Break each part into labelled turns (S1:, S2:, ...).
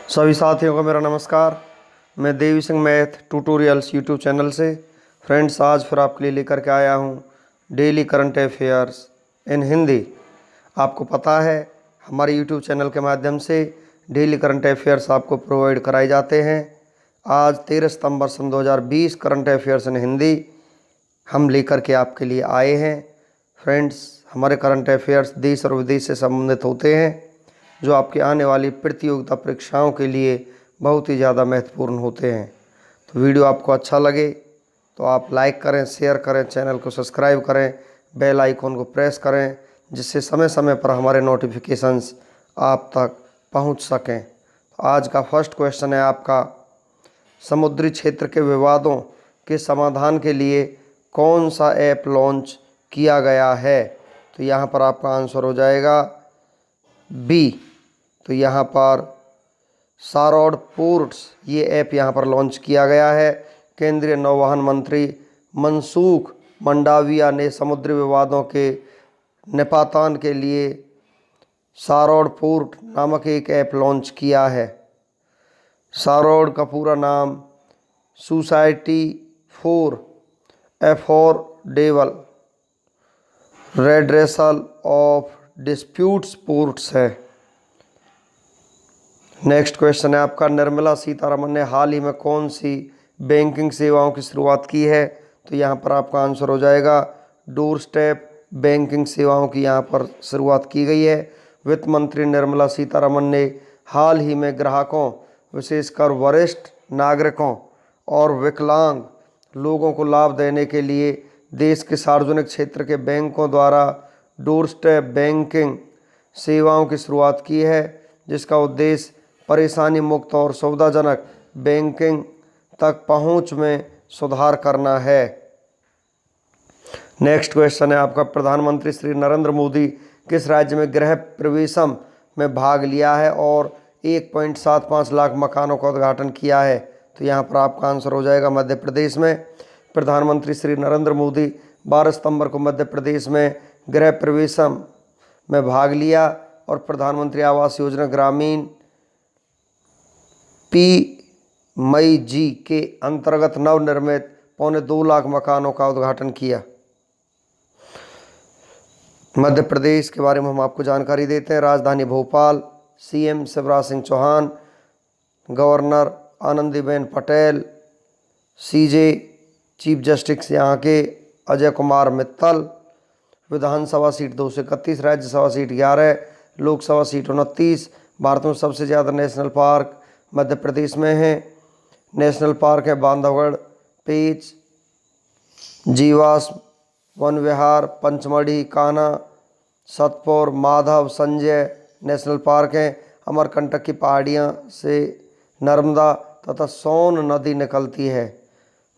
S1: सभी साथियों को मेरा नमस्कार। मैं Devi Singh math tutorials YouTube channel से फ्रेंड्स आज फिर आपके लिए लेकर के आया हूँ daily current affairs in Hindi. आपको पता है हमारे यूट्यूब चैनल के माध्यम से डेली करंट अफेयर्स आपको प्रोवाइड कराए जाते हैं। आज 13 सितंबर सन 2020 करंट अफेयर्स इन हिंदी हम लेकर के आपके लिए आए हैं। फ्रेंड्स, हमारे करंट अफेयर्स देश और विदेश से संबंधित होते हैं जो आपके आने वाली प्रतियोगिता परीक्षाओं के लिए बहुत ही ज़्यादा महत्वपूर्ण होते हैं। तो वीडियो आपको अच्छा लगे तो आप लाइक करें, शेयर करें, चैनल को सब्सक्राइब करें, बेल आइकॉन को प्रेस करें जिससे समय समय पर हमारे नोटिफिकेशंस आप तक पहुंच सकें। तो आज का फर्स्ट क्वेश्चन है आपका, समुद्री क्षेत्र के विवादों के समाधान के लिए कौन सा ऐप लॉन्च किया गया है? तो यहाँ पर आपका आंसर हो जाएगा बी। तो यहाँ पर सारोड पोर्ट्स ये ऐप यहाँ पर लॉन्च किया गया है। केंद्रीय नौवहन मंत्री मनसुख मंडाविया ने समुद्री विवादों के निपातान के लिए सारोड पोर्ट नामक एक ऐप लॉन्च किया है। सारोड का पूरा नाम society for affordable redressal of disputes ports है। नेक्स्ट क्वेश्चन है आपका, निर्मला सीतारमण ने हाल ही में कौन सी बैंकिंग सेवाओं की शुरुआत की है? तो यहाँ पर आपका आंसर हो जाएगा डोर स्टेप बैंकिंग सेवाओं की यहाँ पर शुरुआत की गई है। वित्त मंत्री निर्मला सीतारमण ने हाल ही में ग्राहकों, विशेषकर वरिष्ठ नागरिकों और विकलांग लोगों को लाभ देने के लिए देश के सार्वजनिक क्षेत्र के बैंकों द्वारा डोर स्टेप बैंकिंग सेवाओं की शुरुआत की है, जिसका उद्देश्य परेशानी मुक्त और सुविधाजनक बैंकिंग तक पहुंच में सुधार करना है। नेक्स्ट क्वेश्चन है आपका, प्रधानमंत्री श्री नरेंद्र मोदी किस राज्य में गृह प्रवेशम में भाग लिया है और 1.75 लाख मकानों का उद्घाटन किया है? तो यहाँ पर आपका आंसर हो जाएगा मध्य प्रदेश में। प्रधानमंत्री श्री नरेंद्र मोदी 12 सितंबर को मध्य प्रदेश में गृह प्रवेशम में भाग लिया और प्रधानमंत्री आवास योजना ग्रामीण PMAY के अंतर्गत नवनिर्मित 2.25 लाख मकानों का उद्घाटन किया। मध्य प्रदेश के बारे में हम आपको जानकारी देते हैं। राजधानी Bhopal, CM Shivraj Singh Chouhan, governor Anandiben Patel, CJ chief justice यहाँ के अजय कुमार मित्तल, विधानसभा seat 231, Rajya Sabha seat 11, Lok Sabha seat 29। Bharat में सबसे ज़्यादा नेशनल पार्क मध्य प्रदेश में है। नेशनल पार्क है बांधवगढ़, पेंच, जीवास वन विहार, पंचमढ़ी, कान्हा, सतपुर, माधव, संजय नेशनल पार्क हैं। अमरकंटक की पहाड़ियाँ से नर्मदा तथा सोन नदी निकलती है।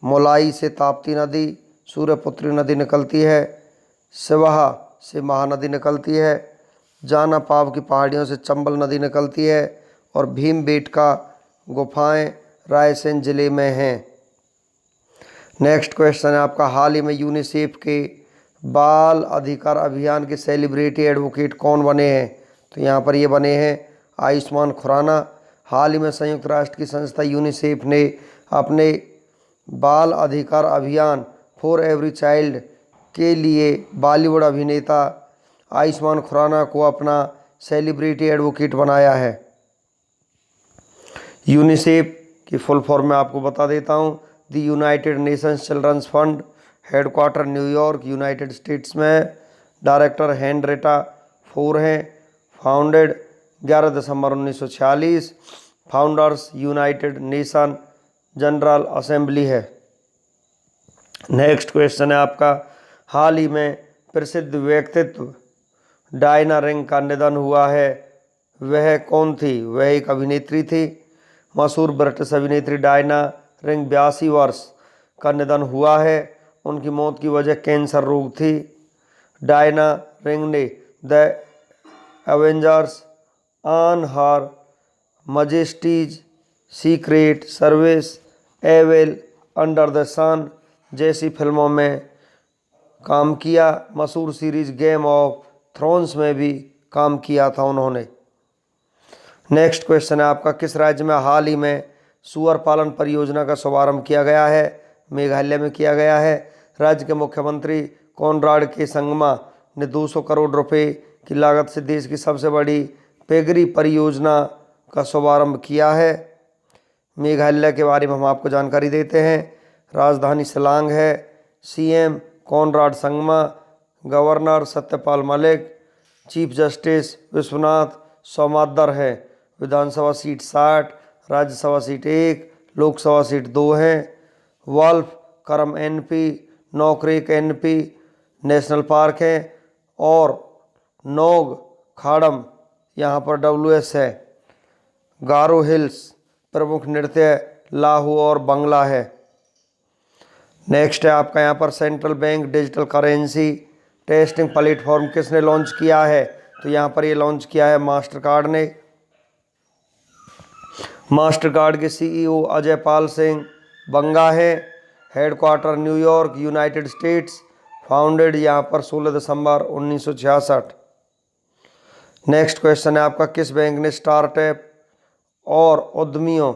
S1: मोलाई से ताप्ती नदी, सूर्यपुत्री नदी निकलती है। सिवाहा से महानदी निकलती है। जाना पाव की पहाड़ियों से चंबल नदी निकलती है और भीमबेटका गुफाएं रायसेन जिले में हैं। नेक्स्ट क्वेश्चन है आपका, हाल ही में यूनिसेफ के बाल अधिकार अभियान के सेलिब्रिटी एडवोकेट कौन बने हैं? तो यहाँ पर ये बने हैं आयुष्मान खुराना। हाल ही में संयुक्त राष्ट्र की संस्था यूनिसेफ ने अपने बाल अधिकार अभियान फॉर एवरी चाइल्ड के लिए बॉलीवुड अभिनेता आयुष्मान खुराना को अपना सेलिब्रिटी एडवोकेट बनाया है। यूनिसेफ की फुल फॉर्म में आपको बता देता हूँ। The United Nations children's fund, headquarter New York United states में। डायरेक्टर हेनरिटा फोर हैं। फाउंडेड 11 दिसंबर 1946। Founders United nation general assembly है। नेक्स्ट क्वेश्चन है आपका, हाल ही में प्रसिद्ध व्यक्तित्व डायना रिंग का निधन हुआ है, वह कौन थी? वह एक अभिनेत्री थी। मशहूर ब्रिटिश अभिनेत्री डायना रिंग 82 वर्ष का निधन हुआ है। उनकी मौत की वजह कैंसर रोग थी। डायना रिंग ने the Avengers on her majesty's secret service, evil, under the sun जैसी फिल्मों में काम किया। मशहूर सीरीज गेम ऑफ थ्रोन्स में भी काम किया था उन्होंने। नेक्स्ट क्वेश्चन है आपका, किस राज्य में हाल ही में सुअर पालन परियोजना का शुभारंभ किया गया है? मेघालय में किया गया है। राज्य के मुख्यमंत्री कॉनराड के संगमा ने 200 करोड़ रुपए की लागत से देश की सबसे बड़ी पेगरी परियोजना का शुभारंभ किया है। मेघालय के बारे में हम आपको जानकारी देते हैं। राजधानी शिलांग है। CM Conrad Sangma, governor Satyapal Malik, chief justice Vishwanath Somadder है। विधानसभा seat 60, Rajya Sabha seat 1, Lok Sabha seat 2 हैं। वल्फ करम NP, Nokrek NP national park है और नोग खाड़म यहाँ पर WS है। गारो हिल्स प्रमुख नृत्य लाहू और बंगला है। नेक्स्ट है आपका यहाँ पर, central bank digital currency testing platform किसने लॉन्च किया है? तो यहाँ पर ये लॉन्च किया है मास्टर कार्ड ने। मास्टर कार्ड के CEO अजय पाल सिंह बंगा है। Headquarter New York United states. Founded यहाँ पर 16 दिसंबर 1966। नेक्स्ट क्वेश्चन है आपका, किस बैंक ने स्टार्टअप और उद्यमियों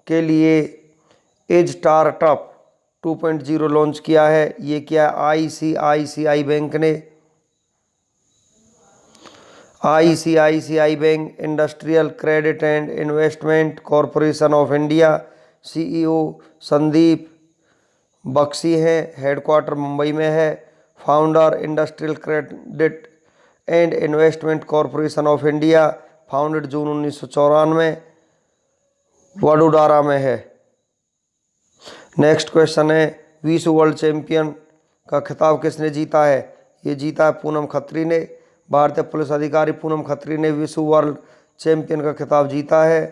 S1: के लिए एज स्टार्टअप 2.0 लॉन्च किया है? ये किया ICICI बैंक ने। ICICI bank industrial credit and investment corporation of India. CEO Sandeep Bakhshi हैं। हेडक्वार्टर मुंबई में है। Founder industrial credit and investment corporation of India, founded June 1994, Vadodara में है। नेक्स्ट क्वेश्चन है, विश्व वर्ल्ड चैंपियन का खिताब किसने जीता है? ये जीता है पूनम खत्री ने। भारतीय पुलिस अधिकारी पूनम खत्री ने विश्व वर्ल्ड चैंपियन का खिताब जीता है।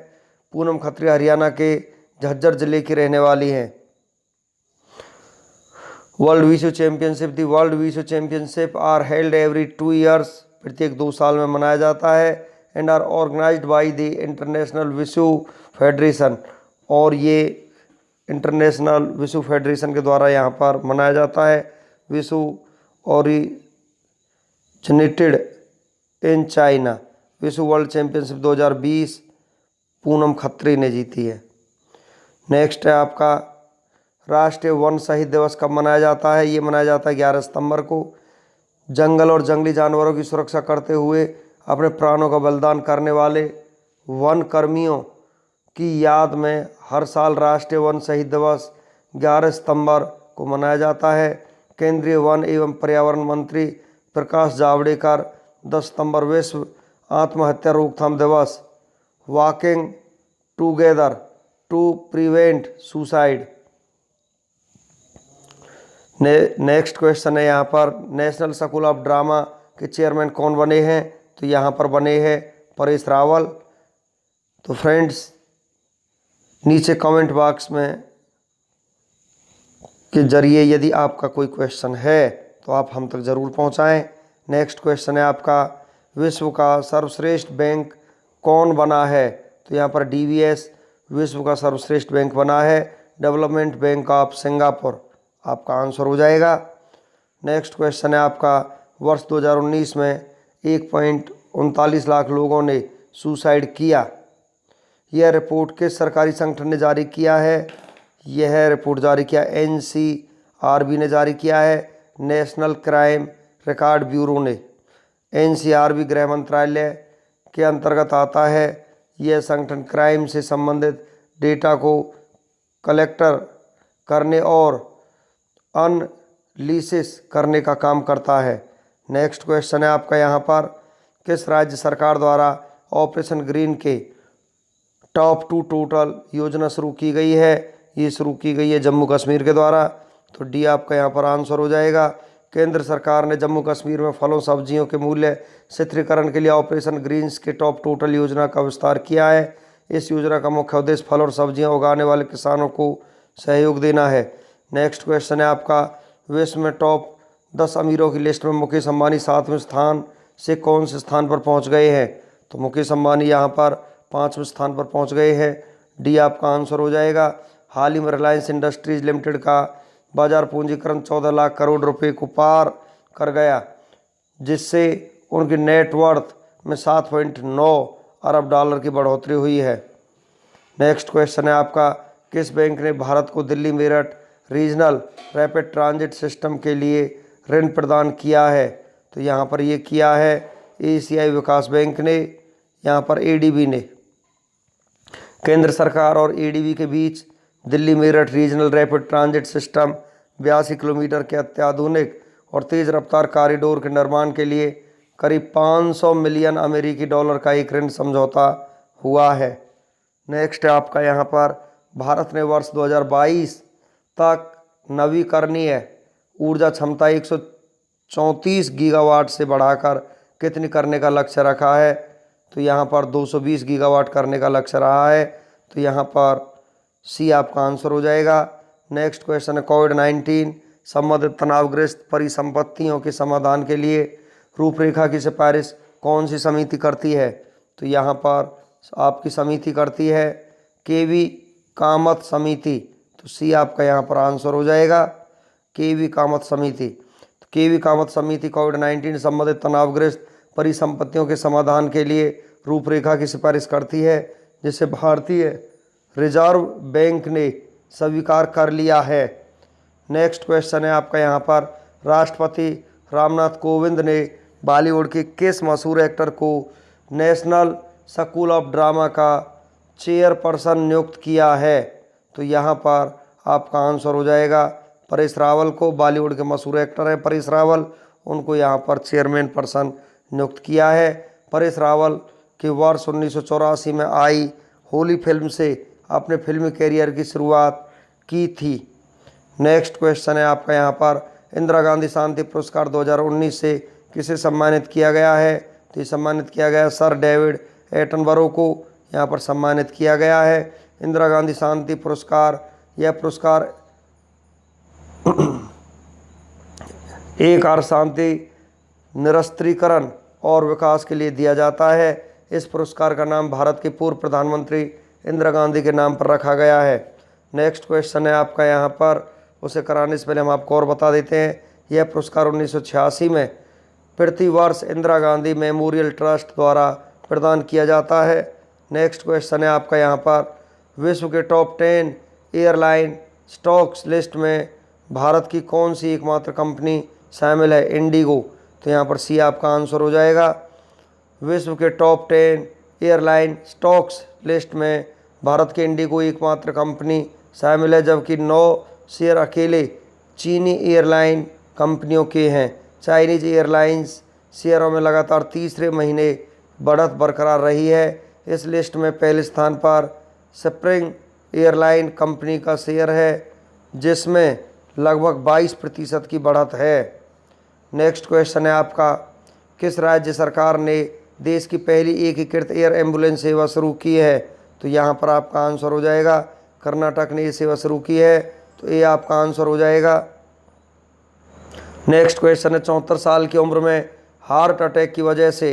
S1: पूनम खत्री हरियाणा के झज्जर जिले की रहने वाली हैं। वर्ल्ड विश्व championship are held every 2 years, प्रत्येक 2 साल में मनाया जाता है। And are organised by the international विश्व फेडरेशन, और ये इंटरनेशनल विश्व फेडरेशन के द्वारा यहाँ पर मनाया जाता है। विश्व ओरिजिनेटेड इन चाइना। विश्व वर्ल्ड चैंपियनशिप 2020 पूनम खत्री ने जीती है। नेक्स्ट है आपका, राष्ट्रीय वन शहीद दिवस कब मनाया जाता है? ये मनाया जाता है 11 सितंबर को। जंगल और जंगली जानवरों की सुरक्षा करते हुए अपने प्राणों का बलिदान करने वाले वन कर्मियों की याद में हर साल राष्ट्रीय वन शहीद दिवस 11 सितंबर को मनाया जाता है। केंद्रीय वन एवं पर्यावरण मंत्री प्रकाश जावड़ेकर 10 सितंबर विश्व आत्महत्या रोकथाम दिवस, walking together to prevent suicide. Next question है यहाँ पर, नेशनल स्कूल ऑफ ड्रामा के चेयरमैन कौन बने हैं? तो यहाँ पर बने हैं परेश रावल। तो फ्रेंड्स, नीचे कमेंट बॉक्स में के जरिए यदि आपका कोई क्वेश्चन है तो आप हम तक ज़रूर पहुँचाएँ। नेक्स्ट क्वेश्चन है आपका, विश्व का सर्वश्रेष्ठ बैंक कौन बना है? तो यहाँ पर DBS विश्व का सर्वश्रेष्ठ बैंक बना है। डेवलपमेंट बैंक ऑफ सिंगापुर आपका आंसर हो जाएगा। नेक्स्ट क्वेश्चन है आपका, वर्ष 2019 में 1.39 लाख लोगों ने सुसाइड किया। यह रिपोर्ट किस सरकारी संगठन ने जारी किया है? यह रिपोर्ट जारी किया NCRB ने जारी किया है, नेशनल क्राइम रिकॉर्ड ब्यूरो ने। NCRB गृह मंत्रालय के अंतर्गत आता है। यह संगठन क्राइम से संबंधित डेटा को कलेक्टर करने और अनलिसिस करने का काम करता है। नेक्स्ट क्वेश्चन है आपका यहाँ पर, किस राज्य सरकार द्वारा ऑपरेशन ग्रीन के टॉप 2 टोटल योजना शुरू की गई है? ये शुरू की गई है जम्मू कश्मीर के द्वारा। तो D आपका यहाँ पर आंसर हो जाएगा। केंद्र सरकार ने जम्मू कश्मीर में फलों सब्जियों के मूल्य स्थिरीकरण के लिए ऑपरेशन ग्रीन्स के टॉप टोटल योजना का विस्तार किया है। इस योजना का मुख्य उद्देश्य फल और सब्जियां उगाने वाले किसानों को सहयोग देना है। नेक्स्ट क्वेश्चन है आपका, विश्व में टॉप 10 अमीरों की लिस्ट में मुकेश अंबानी 7वें स्थान से कौन से स्थान पर पहुंच गए हैं? तो मुकेश अंबानी यहाँ पर 5वें स्थान पर पहुंच गए हैं। D आपका आंसर हो जाएगा। हाल ही में रिलायंस इंडस्ट्रीज लिमिटेड का बाजार पूंजीकरण 14 लाख करोड़ रुपए को पार कर गया, जिससे उनकी नेटवर्थ में 7.9 अरब डॉलर की बढ़ोतरी हुई है। नेक्स्ट क्वेश्चन है आपका, किस बैंक ने भारत को Delhi Meerut regional rapid transit system के लिए ऋण प्रदान किया है? तो यहाँ पर ये किया है एशियाई विकास बैंक ने, यहाँ पर एडीबी ने। केंद्र सरकार और एडीबी के बीच Delhi Meerut regional rapid transit system 82 kilometre के अत्याधुनिक और तेज़ रफ्तार कॉरिडोर के निर्माण के लिए करीब 500 मिलियन अमेरिकी डॉलर का एक ऋण समझौता हुआ है। नेक्स्ट है आपका यहाँ पर, भारत ने वर्ष 2022 तक नवीकरणीय ऊर्जा क्षमता 134 गीगावाट से बढ़ाकर कितनी करने का लक्ष्य रखा है? तो यहाँ पर 220 गीगावाट करने का लक्ष्य रहा है। तो यहाँ पर सी आपका आंसर हो जाएगा। नेक्स्ट क्वेश्चन है, कोविड-19 संबंधित तनावग्रस्त परिसंपत्तियों के समाधान के लिए रूपरेखा की सिफारिश कौन सी समिति करती है? तो यहाँ पर आपकी समिति करती है केवी कामत समिति। तो सी आपका यहाँ पर आंसर हो जाएगा, केवी कामत समिति। तो केवी कामत समिति कोविड-19 संबंधित तनावग्रस्त परिसंपत्तियों के समाधान के लिए रूपरेखा की सिफारिश करती है, जिसे भारतीय रिजर्व बैंक ने स्वीकार कर लिया है। नेक्स्ट क्वेश्चन है आपका यहाँ पर, राष्ट्रपति रामनाथ कोविंद ने बॉलीवुड के किस मशहूर एक्टर को नेशनल स्कूल ऑफ ड्रामा का चेयरपर्सन नियुक्त किया है? तो यहाँ पर आपका आंसर हो जाएगा परेश रावल को। बॉलीवुड के मशहूर एक्टर हैं परेश रावल, उनको यहाँ पर चेयरमैन पर्सन नियुक्त किया है। परेश रावल के वर्ष 1984 में आई होली फिल्म से अपने फिल्मी कैरियर की शुरुआत की थी। नेक्स्ट क्वेश्चन है आपका यहाँ पर, इंदिरा गांधी शांति पुरस्कार 2019 से किसे सम्मानित किया गया है? तो ये सम्मानित किया गया सर डेविड एटनबरो को यहाँ पर सम्मानित किया गया है। इंदिरा गांधी शांति पुरस्कार, यह पुरस्कार एक और शांति निरस्त्रीकरण और विकास के लिए दिया जाता है। इस पुरस्कार का नाम भारत के पूर्व प्रधानमंत्री इंदिरा गांधी के नाम पर रखा गया है। नेक्स्ट क्वेश्चन है आपका यहाँ पर, उसे कराने से पहले हम आपको और बता देते हैं, यह पुरस्कार 1986 में प्रतिवर्ष इंदिरा गांधी मेमोरियल ट्रस्ट द्वारा प्रदान किया जाता है। नेक्स्ट क्वेश्चन है आपका यहाँ पर, विश्व के टॉप 10 एयरलाइन स्टॉक्स लिस्ट में भारत की कौन सी एकमात्र कंपनी शामिल है? इंडिगो। तो यहाँ पर सी आपका आंसर हो जाएगा। विश्व के टॉप 10 एयरलाइन स्टॉक्स लिस्ट में भारत के इंडिगो एकमात्र कंपनी शामिल है, जबकि 9 शेयर अकेले चीनी एयरलाइन कंपनियों के हैं। चाइनीज एयरलाइंस शेयरों में लगातार तीसरे महीने बढ़त बरकरार रही है। इस लिस्ट में पहले स्थान पर स्प्रिंग एयरलाइन कंपनी का शेयर है, जिसमें लगभग 22% की बढ़त है। नेक्स्ट क्वेश्चन है आपका, किस राज्य सरकार ने देश की पहली एकीकृत एयर एम्बुलेंस सेवा शुरू की है? तो यहाँ पर आपका आंसर हो जाएगा कर्नाटक ने ये सेवा शुरू की है। तो ये आपका आंसर हो जाएगा। नेक्स्ट क्वेश्चन है, 74 साल की उम्र में हार्ट अटैक की वजह से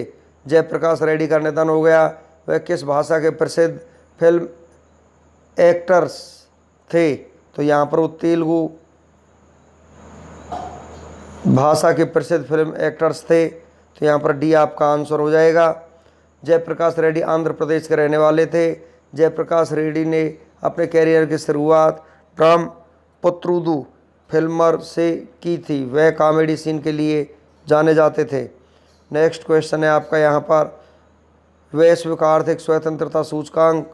S1: जयप्रकाश रेड्डी का निधन हो गया। वह किस भाषा के प्रसिद्ध फिल्म एक्टर्स थे? तो यहाँ पर वो तेलुगु भाषा के प्रसिद्ध फिल्म एक्टर्स थे। तो यहाँ पर डी आपका आंसर हो जाएगा। जयप्रकाश रेड्डी आंध्र प्रदेश के रहने वाले थे। जयप्रकाश रेड्डी ने अपने कैरियर की शुरुआत ब्रह्मपुत्रुदु फिल्मर से की थी। वह कॉमेडी सीन के लिए जाने जाते थे। नेक्स्ट क्वेश्चन है आपका यहाँ पर, वैश्विक आर्थिक स्वतंत्रता सूचकांक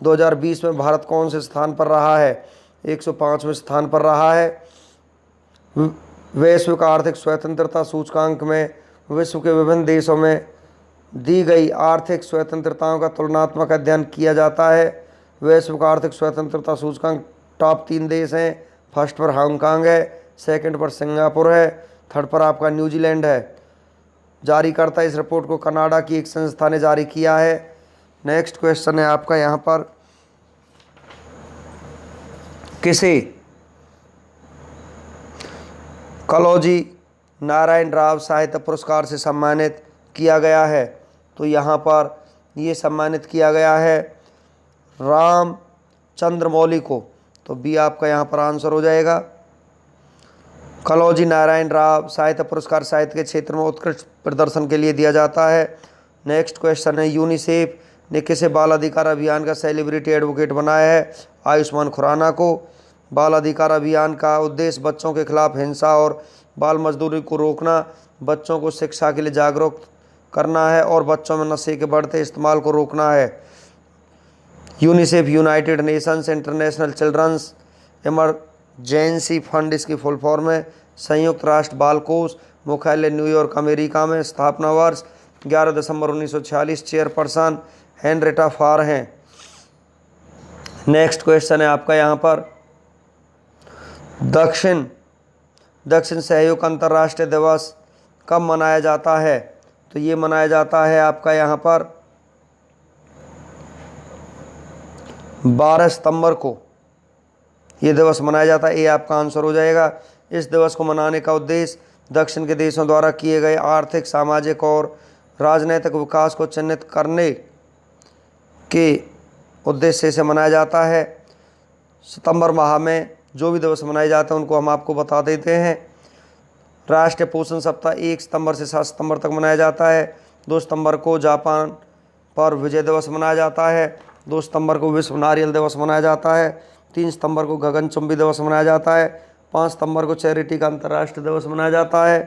S1: 2020 में भारत कौन से स्थान पर रहा है? 105वें स्थान पर रहा है। वैश्विक आर्थिक स्वतंत्रता सूचकांक में विश्व के विभिन्न देशों में दी गई आर्थिक स्वतंत्रताओं का तुलनात्मक अध्ययन किया जाता है। वैश्विक आर्थिक स्वतंत्रता सूचकांक टॉप 3 देश हैं। फर्स्ट पर हांगकांग है, सेकंड पर सिंगापुर है, थर्ड पर आपका न्यूजीलैंड है। जारी करता इस रिपोर्ट को कनाडा की एक संस्था ने जारी किया है। नेक्स्ट क्वेश्चन है आपका यहाँ पर, किसे कलौजी नारायण राव साहित्य पुरस्कार से सम्मानित किया गया है? तो यहाँ पर ये सम्मानित किया गया है राम चंद्रमौली को। तो बी आपका यहाँ पर आंसर हो जाएगा। कलौजी नारायण राव साहित्य पुरस्कार साहित्य के क्षेत्र में उत्कृष्ट प्रदर्शन के लिए दिया जाता है। नेक्स्ट क्वेश्चन है, यूनिसेफ ने किसे बाल अधिकार अभियान का सेलिब्रिटी एडवोकेट बनाया है? आयुष्मान खुराना को। बाल अधिकार अभियान का उद्देश्य बच्चों के खिलाफ हिंसा और बाल मजदूरी को रोकना, बच्चों को शिक्षा के लिए जागरूक करना है और बच्चों में नशे के बढ़ते इस्तेमाल को रोकना है। UNICEF United Nations International children's emergency fund इसकी फुल फॉर्म है। संयुक्त राष्ट्र बाल कोष, मुख्यालय न्यूयॉर्क अमेरिका में, स्थापना वर्ष 11 दिसंबर 1946, चेयरपर्सन हेनरिटा फार हैं। नेक्स्ट क्वेश्चन है आपका यहाँ पर, दक्षिण सहयोग अंतर्राष्ट्रीय दिवस कब मनाया जाता है? तो ये मनाया जाता है आपका यहाँ पर 12 सितंबर को ये दिवस मनाया जाता है। ये आपका आंसर हो जाएगा। इस दिवस को मनाने का उद्देश्य दक्षिण के देशों द्वारा किए गए आर्थिक, सामाजिक और राजनैतिक विकास को चिन्हित करने के उद्देश्य से मनाया जाता है। सितंबर माह में जो भी दिवस मनाए जाते हैं उनको हम आपको बता देते हैं। राष्ट्रीय पोषण सप्ताह 1 सितंबर से 7 सितंबर तक मनाया जाता है। 2 सितंबर को जापान पर विजय दिवस मनाया जाता है। 2 सितंबर को विश्व नारियल दिवस मनाया जाता है। 3 सितंबर को गगनचुंबी दिवस मनाया जाता है। 5 सितंबर को चैरिटी का अंतर्राष्ट्रीय दिवस मनाया जाता है।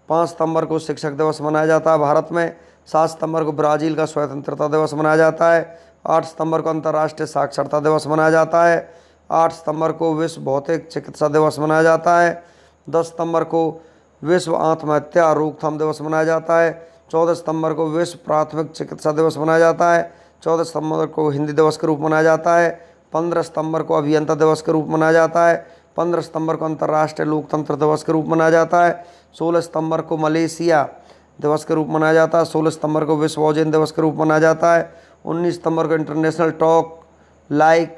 S1: 5 सितंबर को शिक्षक दिवस मनाया जाता है भारत में। 7 सितंबर को ब्राज़ील का स्वतंत्रता दिवस मनाया जाता है। 8 सितंबर को अंतर्राष्ट्रीय साक्षरता दिवस मनाया जाता है। 8 सितंबर को विश्व भौतिक चिकित्सा दिवस मनाया जाता है। 10 सितंबर को विश्व आत्महत्या रोकथाम दिवस मनाया जाता है। 14 सितंबर को विश्व प्राथमिक चिकित्सा दिवस मनाया जाता है। 14 सितंबर को हिंदी दिवस के रूप मनाया जाता है। 15 सितंबर को अभियंता दिवस के रूप मनाया जाता है। 15 सितंबर को अंतर्राष्ट्रीय लोकतंत्र दिवस के रूप मनाया जाता है। 16 सितंबर को मलेशिया दिवस के रूप मनाया जाता है। 16 सितंबर को विश्व ओजोन दिवस के रूप मनाया जाता है। 19 सितंबर को international talk like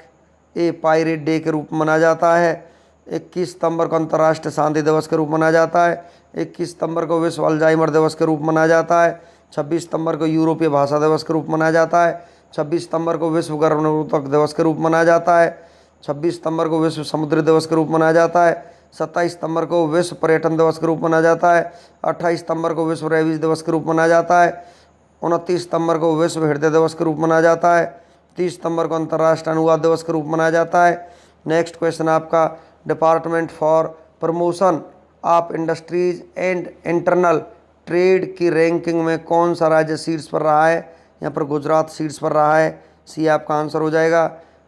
S1: a pirate day के रूप में मनाया जाता है। 21 सितंबर को अंतर्राष्ट्रीय शांति दिवस के रूप में मनाया जाता है। 21 सितंबर को विश्व अल्जाइमर दिवस के रूप में मनाया जाता है। 26 सितंबर को यूरोपीय भाषा दिवस के रूप में मनाया जाता है। 26 सितंबर को विश्व गर्भनिरोधक दिवस के रूप में मनाया जाता है। 26 सितंबर को विश्व समुद्री दिवस के रूप में मनाया जाता है। 27 सितंबर को विश्व पर्यटन दिवस के रूप में मनाया जाता है। 28 सितंबर को विश्व रेबीज दिवस के रूप में मनाया जाता है। 29 सितंबर को विश्व हृदय दिवस के रूप में मनाया जाता है। 30 सितंबर को अंतर्राष्ट्रीय अनुवाद दिवस के रूप में मनाया जाता है। नेक्स्ट क्वेश्चन आपका, department for promotion of industries and internal trade की रैंकिंग में कौन सा राज्य शीर्ष पर रहा है? यहाँ पर गुजरात शीर्ष पर रहा है। सी आपका आंसर हो जाएगा।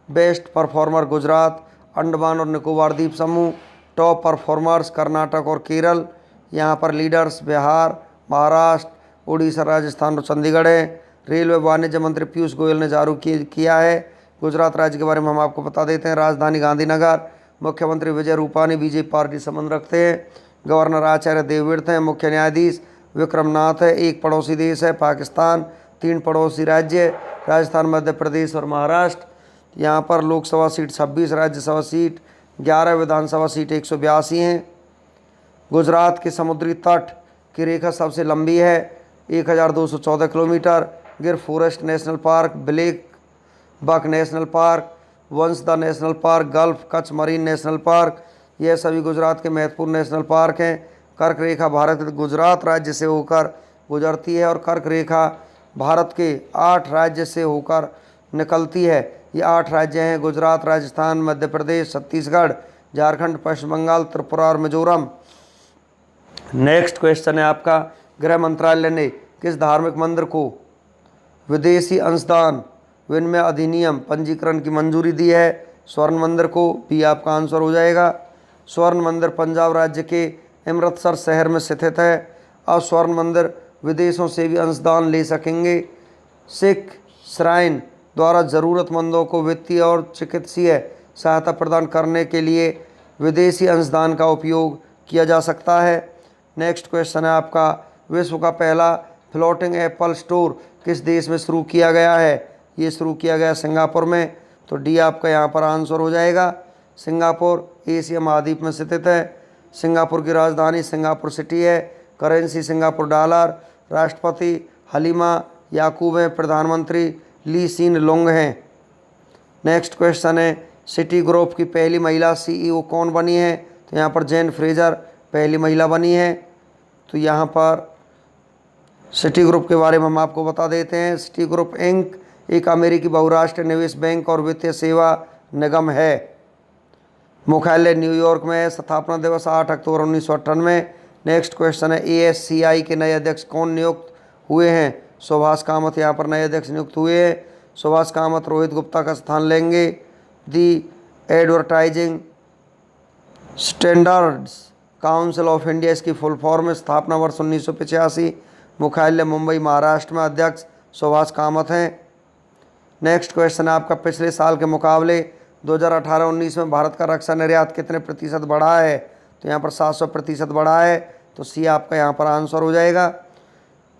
S1: बेस्ट परफॉर्मर गुजरात, अंडमान और निकोबार द्वीप समूह। टॉप परफॉर्मर्स कर्नाटक और केरल। यहाँ पर लीडर्स बिहार, महाराष्ट्र, उड़ीसा, राजस्थान और चंडीगढ़ है। रेलवे वाणिज्य मंत्री पीयूष गोयल ने जारी किया है। गुजरात राज्य के बारे में हम आपको बता देते हैं। राजधानी गांधीनगर। मुख्यमंत्री विजय रूपानी बीजेपी पार्टी संबंध रखते हैं। गवर्नर आचार्य देवव्रत हैं। मुख्य न्यायाधीश विक्रमनाथ है। 1 पड़ोसी देश है पाकिस्तान। 3 पड़ोसी राज्य राजस्थान, मध्य प्रदेश और महाराष्ट्र। यहाँ पर लोकसभा सीट 26, राज्यसभा सीट 11, विधानसभा सीट 182 हैं। गुजरात के समुद्री तट की रेखा सबसे लंबी है 1214 किलोमीटर। Gir forest national park, black buck national park, Vansda national park, gulf Kutch marine national park, यह सभी गुजरात के महत्वपूर्ण नेशनल पार्क हैं। कर्क रेखा भारत के गुजरात राज्य से होकर गुजरती है और कर्क रेखा भारत के 8 राज्य से होकर निकलती है। ये 8 राज्य हैं गुजरात, राजस्थान, मध्य प्रदेश, छत्तीसगढ़, झारखंड, पश्चिम बंगाल, त्रिपुरा और मिजोरम। नेक्स्ट क्वेश्चन है आपका, गृह मंत्रालय ने किस धार्मिक मंदिर को विदेशी अंशदान विनिमय अधिनियम पंजीकरण की मंजूरी दी है? स्वर्ण मंदिर को। भी आपका आंसर हो जाएगा। स्वर्ण मंदिर पंजाब राज्य के अमृतसर शहर में स्थित है। अब स्वर्ण मंदिर विदेशों से भी अंशदान ले सकेंगे। सिख श्राइन द्वारा ज़रूरतमंदों को वित्तीय और चिकित्सीय सहायता प्रदान करने के लिए विदेशी अंशदान का उपयोग किया जा सकता है। नेक्स्ट क्वेश्चन है आपका, विश्व का पहला फ्लोटिंग एप्पल स्टोर किस देश में शुरू किया गया है? ये शुरू किया गया सिंगापुर में। तो डी आपका यहाँ पर आंसर हो जाएगा। सिंगापुर एशिया महाद्वीप में स्थित है। सिंगापुर की राजधानी सिंगापुर सिटी है। Currency Singapore dollar. राष्ट्रपति हलीमा याकूब हैं। प्रधानमंत्री ली सीन लुंग हैं। नेक्स्ट क्वेश्चन है, सिटी ग्रुप की पहली महिला सीईओ कौन बनी है? तो यहाँ पर जेन फ्रेजर पहली महिला बनी है। तो यहाँ पर सिटी ग्रुप के बारे में हम आपको बता देते हैं। सिटी ग्रुप इंक एक अमेरिकी बहुराष्ट्रीय निवेश बैंक और वित्तीय सेवा निगम है। मुख्यालय न्यूयॉर्क में है। स्थापना दिवस 8 अक्टूबर 1998। नेक्स्ट क्वेश्चन है, ASCI के नए अध्यक्ष कौन नियुक्त हुए हैं? सुभाष कामत यहाँ पर नए अध्यक्ष नियुक्त हुए हैं। सुभाष कामत रोहित गुप्ता का स्थान लेंगे। The advertising standards council of India इसकी फुल फॉर्म है। स्थापना वर्ष 1985। मुख्यालय मुंबई महाराष्ट्र में। अध्यक्ष सुभाष कामत हैं। नेक्स्ट क्वेश्चन है आपका, पिछले साल के मुकाबले 2018-19 में भारत का रक्षा निर्यात कितने प्रतिशत बढ़ा है? तो यहाँ पर 700% बढ़ा है। तो सी आपका यहाँ पर आंसर हो जाएगा।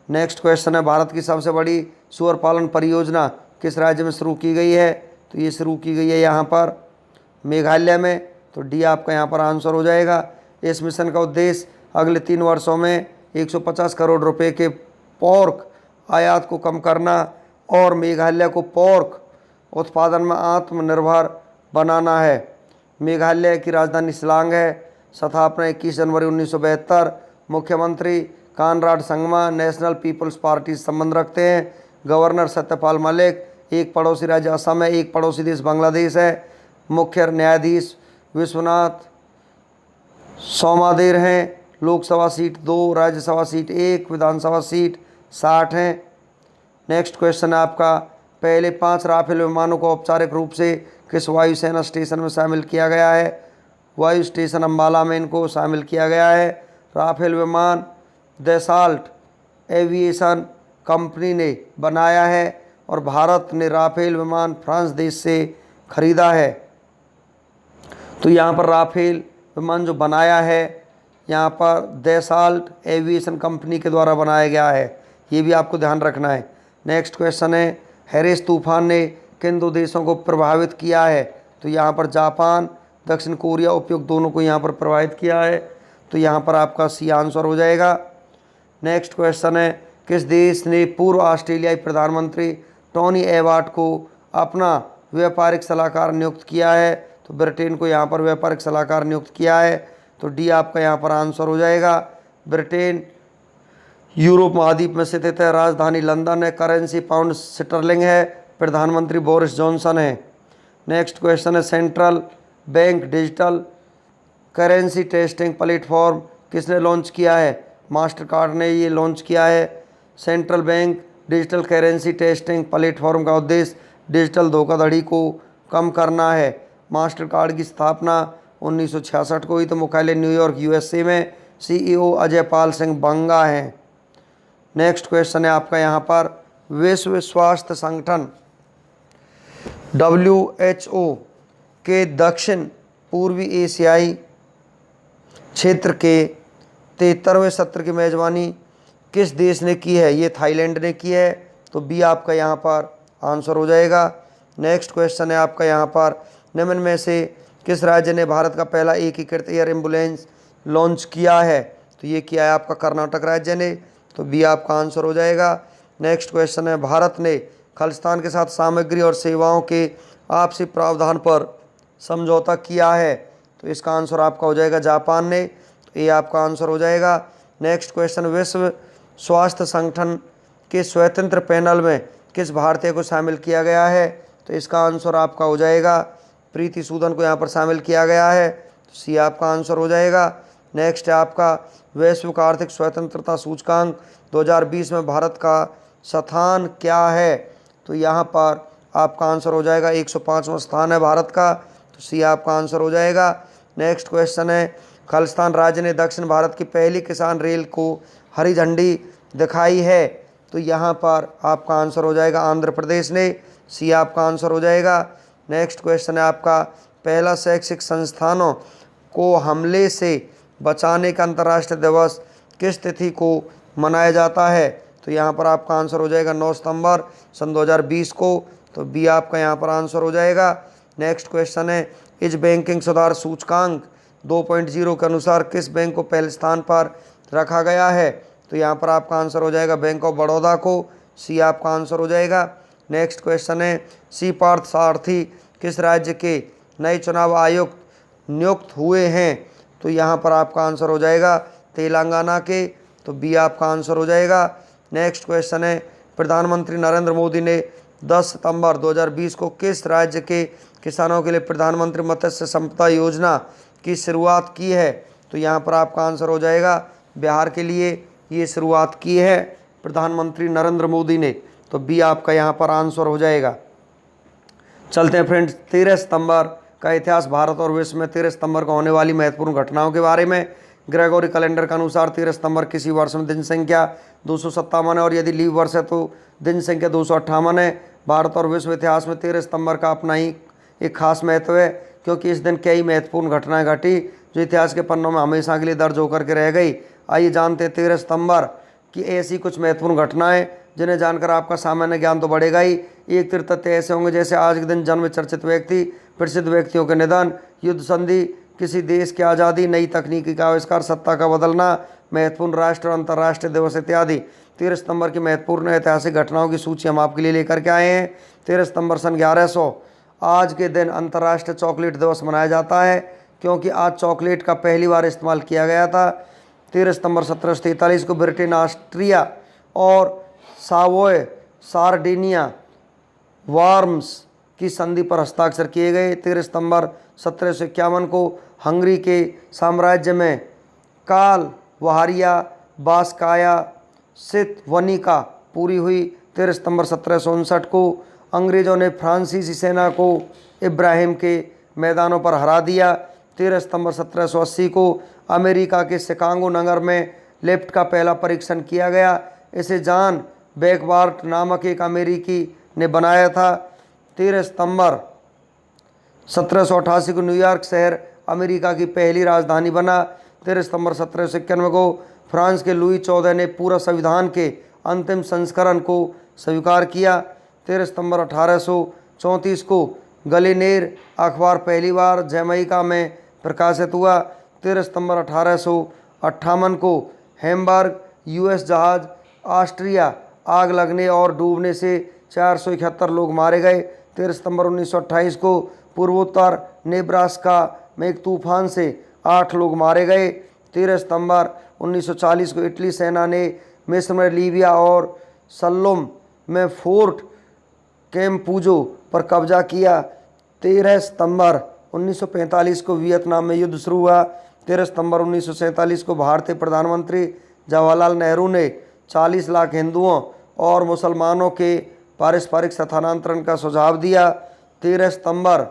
S1: नेक्स्ट क्वेश्चन है, भारत की सबसे बड़ी सूअर पालन परियोजना किस राज्य में शुरू की गई है? तो ये शुरू की गई है यहाँ पर मेघालय में। तो डी आपका यहाँ पर आंसर हो जाएगा। इस मिशन का उद्देश्य अगले 3 वर्षों में 150 करोड़ रुपए के पोर्क आयात को कम करना और मेघालय को पोर्क उत्पादन में आत्मनिर्भर बनाना है। मेघालय की राजधानी शिलांग है। स्थापना 21 जनवरी 1972। मुख्यमंत्री Conrad Sangma national people's party से संबंध रखते हैं। गवर्नर सत्यपाल मलिक। एक पड़ोसी राज्य असम है। एक पड़ोसी देश बांग्लादेश है। मुख्य न्यायाधीश विश्वनाथ सोमादेर हैं। लोकसभा सीट 2, राज्यसभा सीट 1, विधानसभा सीट 60 हैं। नेक्स्ट क्वेश्चन है आपका, पहले 5 राफेल विमानों को औपचारिक रूप से किस वायुसेना स्टेशन में शामिल किया गया है? वायु स्टेशन अम्बाला में इनको शामिल किया गया है। राफेल विमान दसाल्ट एविएशन कंपनी ने बनाया है और भारत ने राफेल विमान फ्रांस देश से खरीदा है। तो यहाँ पर राफेल विमान जो बनाया है यहाँ पर दसाल्ट एविएशन कंपनी के द्वारा बनाया गया है। ये भी आपको ध्यान रखना है। नेक्स्ट क्वेश्चन है, हैरिस तूफान ने किन 2 देशों को प्रभावित किया है? तो यहाँ पर जापान, दक्षिण कोरिया उपयुक्त दोनों को यहाँ पर प्रभावित किया है। तो यहाँ पर आपका सी आंसर हो जाएगा। नेक्स्ट क्वेश्चन है, किस देश ने पूर्व ऑस्ट्रेलियाई प्रधानमंत्री टोनी एबॉट को अपना व्यापारिक सलाहकार नियुक्त किया है? तो ब्रिटेन को यहाँ पर व्यापारिक सलाहकार नियुक्त किया है। तो डी आपका यहाँ पर आंसर हो जाएगा। ब्रिटेन यूरोप महाद्वीप में स्थित है। राजधानी लंदन है। करेंसी पाउंड स्टर्लिंग है। प्रधानमंत्री बोरिस जॉनसन है। नेक्स्ट क्वेश्चन है, central bank digital currency testing platform किसने लॉन्च किया है? मास्टर कार्ड ने ये लॉन्च किया है। Central bank digital currency testing platform का उद्देश्य डिजिटल धोखाधड़ी को कम करना है। मास्टर कार्ड की स्थापना 1966 को हुई। तो मुख्यालय न्यूयॉर्क USA में। CEO अजय पाल सिंह बंगा हैं। नेक्स्ट क्वेश्चन है आपका यहाँ पर, विश्व स्वास्थ्य संगठन WHO के दक्षिण पूर्वी एशियाई क्षेत्र के 73वें सत्र की मेजबानी किस देश ने की है? ये थाईलैंड ने की है। तो बी आपका यहाँ पर आंसर हो जाएगा। नेक्स्ट क्वेश्चन है आपका यहाँ पर, निम्न में से किस राज्य ने भारत का पहला एकीकृत एयर एम्बुलेंस लॉन्च किया है? तो ये किया है आपका कर्नाटक राज्य ने। तो बी आपका आंसर हो जाएगा। नेक्स्ट क्वेश्चन है, भारत ने खालिस्तान के साथ सामग्री और सेवाओं के आपसी प्रावधान पर समझौता किया है? तो इसका आंसर आपका हो जाएगा जापान ने। तो ये आपका आंसर हो जाएगा। नेक्स्ट क्वेश्चन, विश्व स्वास्थ्य संगठन के स्वतंत्र पैनल में किस भारतीय को शामिल किया गया है? तो इसका आंसर आपका हो जाएगा प्रीति सूदन को यहाँ पर शामिल किया गया है। तो सी आपका आंसर हो जाएगा। नेक्स्ट है आपका, वैश्विक आर्थिक स्वतंत्रता सूचकांक 2020 में भारत का स्थान क्या है? तो यहाँ पर आपका आंसर हो जाएगा 105वां स्थान है भारत का। तो सी आपका आंसर हो जाएगा। नेक्स्ट क्वेश्चन है, खालिस्तान राज्य ने दक्षिण भारत की पहली किसान रेल को हरी झंडी दिखाई है? तो यहाँ पर आपका आंसर हो जाएगा आंध्र प्रदेश ने। सी आपका आंसर हो जाएगा। नेक्स्ट क्वेश्चन है आपका, पहला शैक्षिक संस्थानों को हमले से बचाने का अंतर्राष्ट्रीय दिवस किस तिथि को मनाया जाता है? तो यहाँ पर आपका आंसर हो जाएगा 9 सितंबर सन 2020 को। तो बी आपका यहाँ पर आंसर हो जाएगा। नेक्स्ट क्वेश्चन है, इस बैंकिंग सुधार सूचकांक 2.0 के अनुसार किस बैंक को पहले स्थान पर रखा गया है? तो यहाँ पर आपका आंसर हो जाएगा बैंक ऑफ बड़ौदा को। सी आपका आंसर हो जाएगा। नेक्स्ट क्वेश्चन है, सी पार्थ सारथी किस राज्य के नए चुनाव आयुक्त नियुक्त हुए हैं? तो यहाँ पर आपका आंसर हो जाएगा तेलंगाना के। तो बी आपका आंसर हो जाएगा। नेक्स्ट क्वेश्चन है, प्रधानमंत्री नरेंद्र मोदी ने 10 सितंबर 2020 को किस राज्य के किसानों के लिए प्रधानमंत्री मत्स्य संपदा योजना की शुरुआत की है? तो यहाँ पर आपका आंसर हो जाएगा बिहार के लिए ये शुरुआत की है प्रधानमंत्री नरेंद्र मोदी ने। तो बी आपका यहाँ पर आंसर हो जाएगा। चलते हैं फ्रेंड्स 13 सितंबर का इतिहास, भारत और विश्व में 13 सितंबर को होने वाली महत्वपूर्ण घटनाओं के बारे में। ग्रेगोरी कैलेंडर के अनुसार 13 सितंबर किसी वर्ष में दिन संख्या 257 है और यदि लीव वर्ष है तो दिन संख्या 258 है। भारत और विश्व इतिहास में 13 सितंबर का अपना ही एक खास महत्व है, क्योंकि इस दिन कई महत्वपूर्ण घटनाएं घटी जो इतिहास के पन्नों में हमेशा के लिए दर्ज होकर के रह गई। आइए जानते हैं 13 सितंबर की ऐसी कुछ महत्वपूर्ण घटनाएं जिन्हें जानकर आपका सामान्य ज्ञान तो बढ़ेगा ही। एक तीर्थ तथ्य ऐसे होंगे जैसे आज के दिन जन्म चर्चित व्यक्ति, प्रसिद्ध व्यक्तियों के निधन, युद्ध संधि, किसी देश की आज़ादी, नई तकनीकी का आविष्कार, सत्ता का बदलना, महत्वपूर्ण राष्ट्र और अंतर्राष्ट्रीय दिवस इत्यादि। 13 सितंबर की महत्वपूर्ण ऐतिहासिक घटनाओं की सूची हम आपके लिए लेकर के आए हैं। 13 सितंबर सन 1100 आज के दिन अंतर्राष्ट्रीय चॉकलेट दिवस मनाया जाता है, क्योंकि आज चॉकलेट का पहली बार इस्तेमाल किया गया था। 13 सितंबर 1743 को ब्रिटेन, ऑस्ट्रिया और सावोय सार्डिनिया वार्म्स की संधि पर हस्ताक्षर किए गए। 13 सितंबर 1751 को हंगरी के साम्राज्य में काल वहारिया बास्काया सितवनिका पूरी हुई। 13 सितंबर 1759 को अंग्रेज़ों ने फ्रांसीसी सेना को इब्राहिम के मैदानों पर हरा दिया। 13 सितंबर 1780 को अमेरिका के शिकागो नगर में लिफ्ट का पहला परीक्षण किया गया। इसे जॉन बैकवार्ट नामक एक अमेरिकी ने बनाया था। 13 सितंबर 1788 को न्यूयॉर्क शहर अमेरिका की पहली राजधानी बना। 13 सितंबर 1791 को फ्रांस के लुई 14 ने पूरा संविधान के अंतिम संस्करण को स्वीकार किया। 13 सितंबर 1834 को गलिनेर अखबार पहली बार जमैका में प्रकाशित हुआ। 13 सितंबर 1858 को हैम्बर्ग यूएस जहाज ऑस्ट्रिया आग लगने और डूबने से 471 लोग मारे गए। 13 सितंबर 1928 को पूर्वोत्तर नेब्रास्का में एक तूफान से 8 लोग मारे गए। 13 सितंबर 1940 को इटली सेना ने मिस्र में लीबिया और सल्लुम में फोर्ट कैम्पूजो पर कब्जा किया। 13 सितंबर 1945 को वियतनाम में युद्ध शुरू हुआ। 13 सितंबर 1947 को भारतीय प्रधानमंत्री जवाहरलाल नेहरू ने 40 लाख हिंदुओं और मुसलमानों के पारस्परिक स्थानांतरण का सुझाव दिया। 13 सितंबर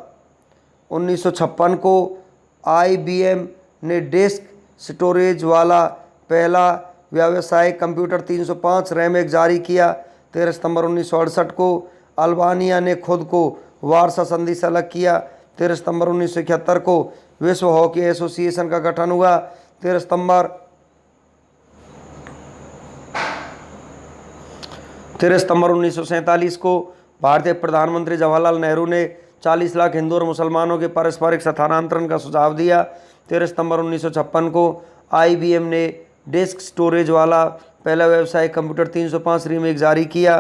S1: 1956 को IBM ने डिस्क स्टोरेज वाला पहला व्यावसायिक कंप्यूटर 305 रैम एक जारी किया। 13 सितंबर 1968 को अल्बानिया ने खुद को वारसा संधि से अलग किया। 13 सितंबर 1971 को विश्व हॉकी एसोसिएशन का गठन हुआ। 13 सितंबर 1947 को भारतीय प्रधानमंत्री जवाहरलाल नेहरू ने 40 लाख हिंदू और मुसलमानों के पारस्परिक स्थानांतरण का सुझाव दिया। 13 सितंबर 1956 को IBM ने डिस्क स्टोरेज वाला पहला व्यावसायिक कंप्यूटर 305 रीमेक जारी किया।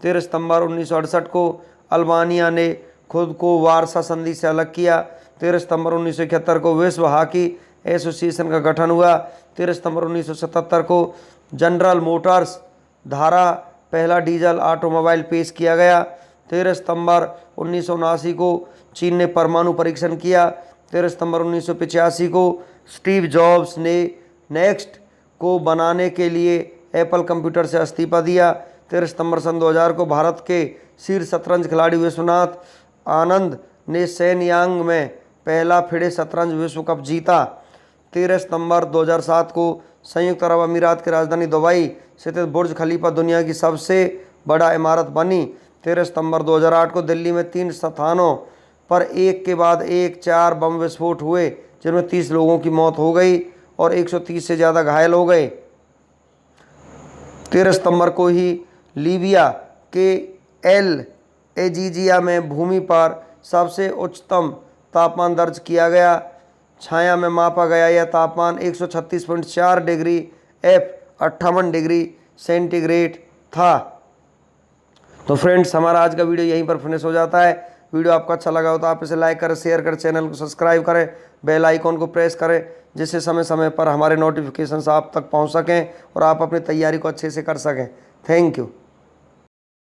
S1: 13 सितंबर 1968 को अल्बानिया ने खुद को वारसा संधि से अलग किया। 13 सितंबर 1971 को विश्व हॉकी एसोसिएशन का गठन हुआ। 13 सितंबर 1977 को जनरल मोटर्स द्वारा पहला डीजल ऑटोमोबाइल पेश किया गया। 13 सितंबर 1979 को चीन ने परमाणु परीक्षण किया। 13 सितंबर 1985 को स्टीव जॉब्स ने नेक्स्ट को बनाने के लिए एप्पल कंप्यूटर से इस्तीफा दिया। 13 सितंबर सन 2000 को भारत के शीर्ष शतरंज खिलाड़ी विश्वनाथ आनंद ने शेनयांग में पहला फिडे शतरंज विश्व कप जीता। 13 सितंबर 2007 को संयुक्त अरब अमीरात की राजधानी दुबई स्थित बुर्ज खलीफा दुनिया की सबसे बड़ा इमारत बनी। 13 सितंबर 2008 को दिल्ली में 3 स्थानों पर एक के बाद एक 4 बम विस्फोट हुए, जिनमें 30 लोगों की मौत हो गई और 130 से ज़्यादा घायल हो गए। 13 सितंबर को ही लीबिया के एल एजीजिया में भूमि पर सबसे उच्चतम तापमान दर्ज किया गया। छाया में मापा गया यह तापमान 136.4 डिग्री F 58 डिग्री सेंटीग्रेड था। तो फ्रेंड्स, हमारा आज का वीडियो यहीं पर फिनिश हो जाता है। वीडियो आपको अच्छा लगा हो तो आप इसे लाइक करें, शेयर करें, चैनल को सब्सक्राइब करें, बेल आइकॉन को प्रेस करें, जिससे समय समय पर हमारे नोटिफिकेशंस आप तक पहुंच सकें और आप अपनी तैयारी को अच्छे से कर सकें। Thank you.